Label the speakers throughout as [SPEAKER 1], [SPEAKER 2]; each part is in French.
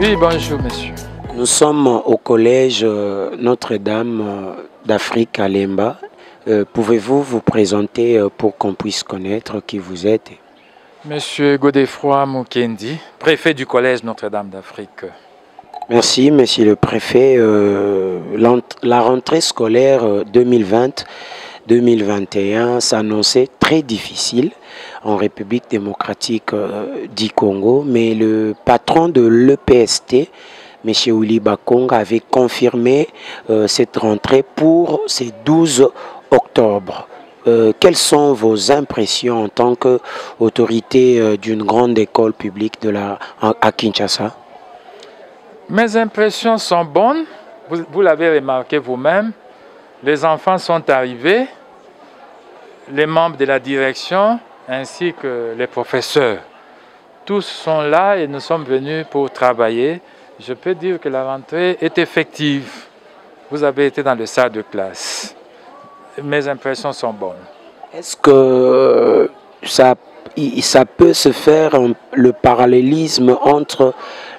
[SPEAKER 1] Oui, bonjour, monsieur.
[SPEAKER 2] Nous sommes au collège Notre-Dame d'Afrique à Lemba. Pouvez-vous vous présenter pour qu'on puisse connaître qui vous êtes?
[SPEAKER 1] Monsieur Godefroy Mukendi, préfet du collège Notre-Dame d'Afrique.
[SPEAKER 2] Merci, monsieur le préfet. La rentrée scolaire 2020-2021 s'annonçait très difficile en République démocratique du Congo, mais le patron de l'EPST, M. Willy Bakong, avait confirmé cette rentrée pour ce 12 octobre. Quelles sont vos impressions en tant qu'autorité d'une grande école publique à Kinshasa?
[SPEAKER 1] Mes impressions sont bonnes, vous l'avez remarqué vous-même. Les enfants sont arrivés, les membres de la direction ainsi que les professeurs. Tous sont là et nous sommes venus pour travailler. Je peux dire que la rentrée est effective. Vous avez été dans le salle de classe. Mes impressions sont bonnes.
[SPEAKER 2] Est-ce que ça peut se faire le parallélisme entre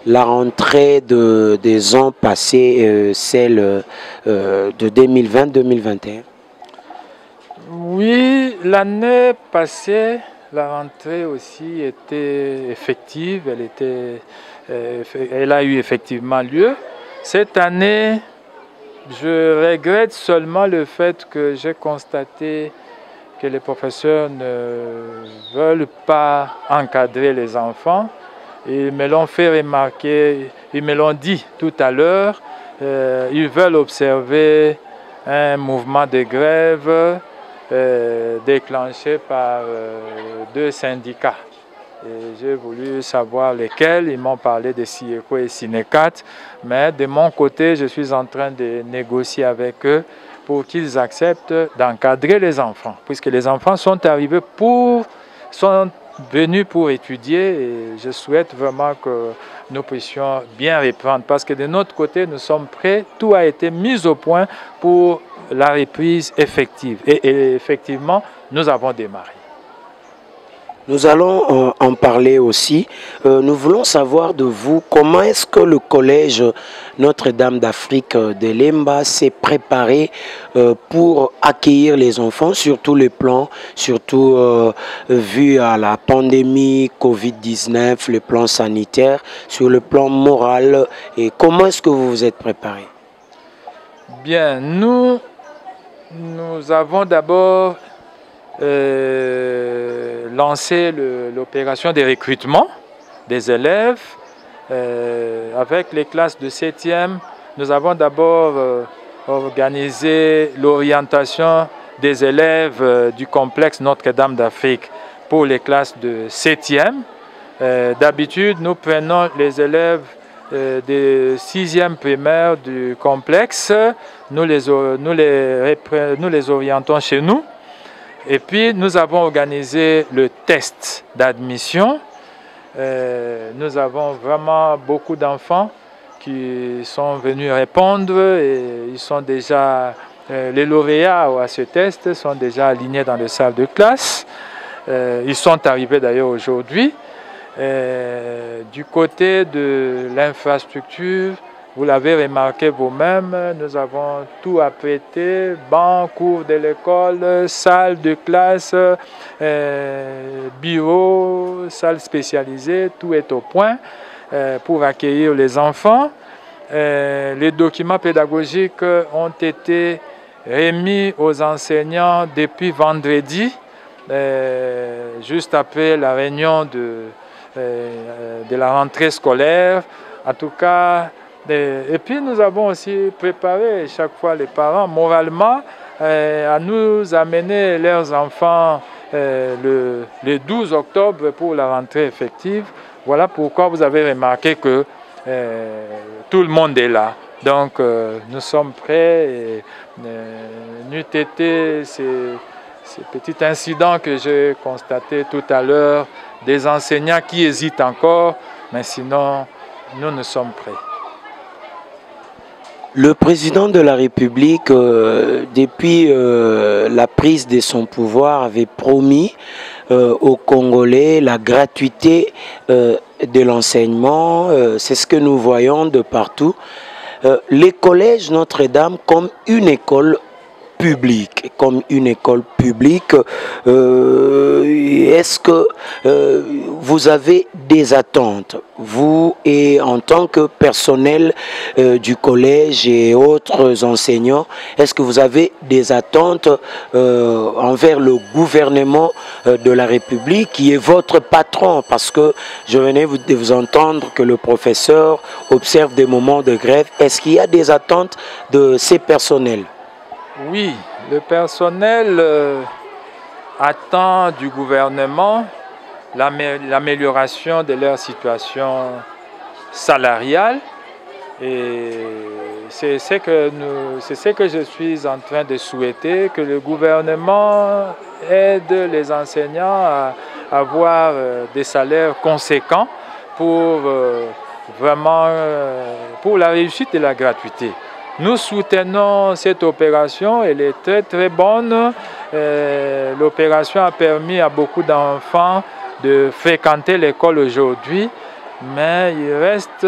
[SPEAKER 2] la rentrée des ans passés, celle de 2020-2021?
[SPEAKER 1] Oui, l'année passée, la rentrée aussi était effective, elle a eu effectivement lieu. Cette année, je regrette seulement le fait que j'ai constaté que les professeurs ne veulent pas encadrer les enfants. Ils me l'ont fait remarquer, ils me l'ont dit tout à l'heure, ils veulent observer un mouvement de grève déclenché par deux syndicats. J'ai voulu savoir lesquels. Ils m'ont parlé de SIECO et SINECAT, mais de mon côté, je suis en train de négocier avec eux pour qu'ils acceptent d'encadrer les enfants, puisque les enfants sont venus pour étudier et je souhaite vraiment que nous puissions bien reprendre, parce que de notre côté, nous sommes prêts, tout a été mis au point pour la reprise effective. Et effectivement, nous avons démarré.
[SPEAKER 2] Nous allons en parler aussi. Nous voulons savoir de vous comment est-ce que le collège Notre-Dame d'Afrique de Lemba s'est préparé pour accueillir les enfants sur tous les plans, surtout vu à la pandémie Covid-19, le plan sanitaire, sur le plan moral. Et comment est-ce que vous vous êtes préparé?
[SPEAKER 1] Bien, nous avons d'abord lancé l'opération de recrutement des élèves avec les classes de 7e. Nous avons d'abord organisé l'orientation des élèves du complexe Notre-Dame d'Afrique pour les classes de 7e. D'habitude, nous prenons les élèves des 6e primaire du complexe, nous les orientons chez nous. Et puis, nous avons organisé le test d'admission. Nous avons vraiment beaucoup d'enfants qui sont venus répondre et ils sont déjà, les lauréats à ce test sont déjà alignés dans les salles de classe. Ils sont arrivés d'ailleurs aujourd'hui. Du côté de l'infrastructure, vous l'avez remarqué vous-même, nous avons tout apprêté, bancs, cours de l'école, salle de classe, bureau, salle spécialisée, tout est au point pour accueillir les enfants. Les documents pédagogiques ont été remis aux enseignants depuis vendredi, juste après la réunion de la rentrée scolaire. En tout cas, et puis nous avons aussi préparé chaque fois les parents moralement à nous amener leurs enfants le 12 octobre pour la rentrée effective. Voilà pourquoi vous avez remarqué que tout le monde est là. Donc nous sommes prêts et n'eût été ces petits incidents que j'ai constatés tout à l'heure, des enseignants qui hésitent encore, mais sinon nous sommes prêts.
[SPEAKER 2] Le président de la République, depuis la prise de son pouvoir, avait promis aux Congolais la gratuité de l'enseignement. C'est ce que nous voyons de partout. Les collèges Notre-Dame comme une école publique, est-ce que vous avez des attentes, vous et en tant que personnel du collège et autres enseignants, est-ce que vous avez des attentes envers le gouvernement de la République qui est votre patron? Parce que je venais de vous entendre que le professeur observe des moments de grève. Est-ce qu'il y a des attentes de ces personnels?
[SPEAKER 1] Oui, le personnel attend du gouvernement l'amélioration de leur situation salariale et c'est ce que je suis en train de souhaiter, que le gouvernement aide les enseignants à avoir des salaires conséquents pour pour la réussite de la gratuité. Nous soutenons cette opération, elle est très très bonne. L'opération a permis à beaucoup d'enfants de fréquenter l'école aujourd'hui, mais il reste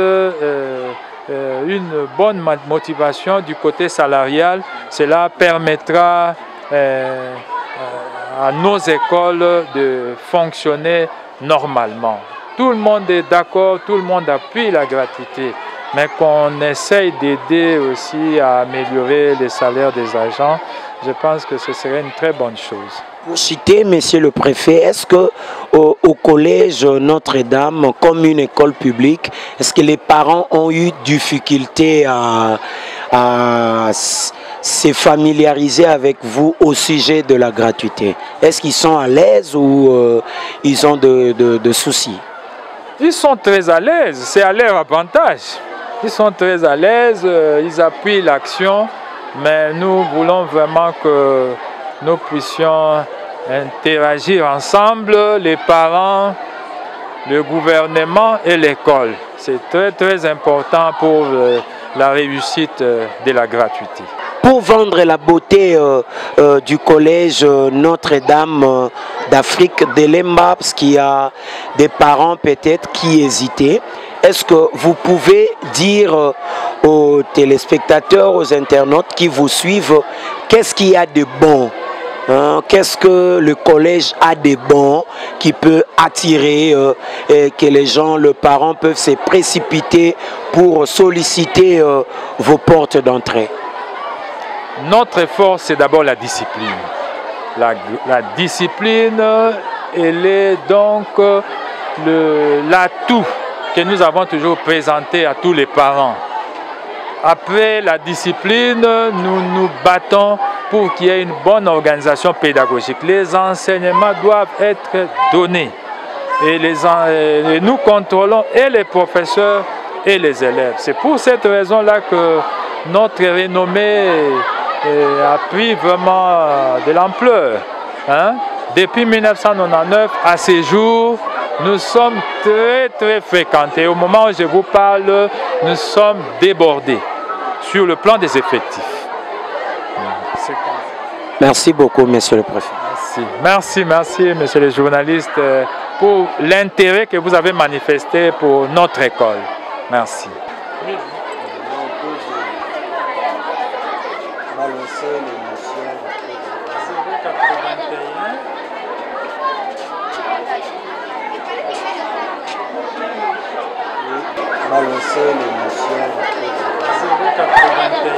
[SPEAKER 1] une bonne motivation du côté salarial. Cela permettra à nos écoles de fonctionner normalement. Tout le monde est d'accord, tout le monde appuie la gratuité, mais qu'on essaye d'aider aussi à améliorer les salaires des agents, je pense que ce serait une très bonne chose.
[SPEAKER 2] Pour citer, monsieur le préfet, est-ce que au collège Notre-Dame, comme une école publique, est-ce que les parents ont eu difficulté à se familiariser avec vous au sujet de la gratuité? Est-ce qu'ils sont à l'aise ou ils ont de soucis?
[SPEAKER 1] Ils sont très à l'aise, c'est à leur avantage. Ils sont très à l'aise, ils appuient l'action, mais nous voulons vraiment que nous puissions interagir ensemble, les parents, le gouvernement et l'école. C'est très très important pour la réussite de la gratuité.
[SPEAKER 2] Pour vendre la beauté du collège Notre-Dame d'Afrique de Lemba, parce qu'il y a des parents peut-être qui hésitaient, est-ce que vous pouvez dire aux téléspectateurs, aux internautes qui vous suivent, qu'est-ce qu'il y a de bon? Qu'est-ce que le collège a de bon qui peut attirer et que les gens, les parents peuvent se précipiter pour solliciter vos portes d'entrée?
[SPEAKER 1] Notre force, c'est d'abord la discipline. La discipline, elle est donc l'atout que nous avons toujours présenté à tous les parents. Après la discipline, nous nous battons pour qu'il y ait une bonne organisation pédagogique. Les enseignements doivent être donnés et nous contrôlons et les professeurs et les élèves. C'est pour cette raison-là que notre renommée a pris vraiment de l'ampleur. Depuis 1999 à ce jour, nous sommes très très fréquentés. Au moment où je vous parle, nous sommes débordés sur le plan des effectifs.
[SPEAKER 2] Merci beaucoup, monsieur le préfet.
[SPEAKER 1] Merci, monsieur le journaliste, pour l'intérêt que vous avez manifesté pour notre école. Merci.
[SPEAKER 2] Balancer l'émotion.
[SPEAKER 1] 081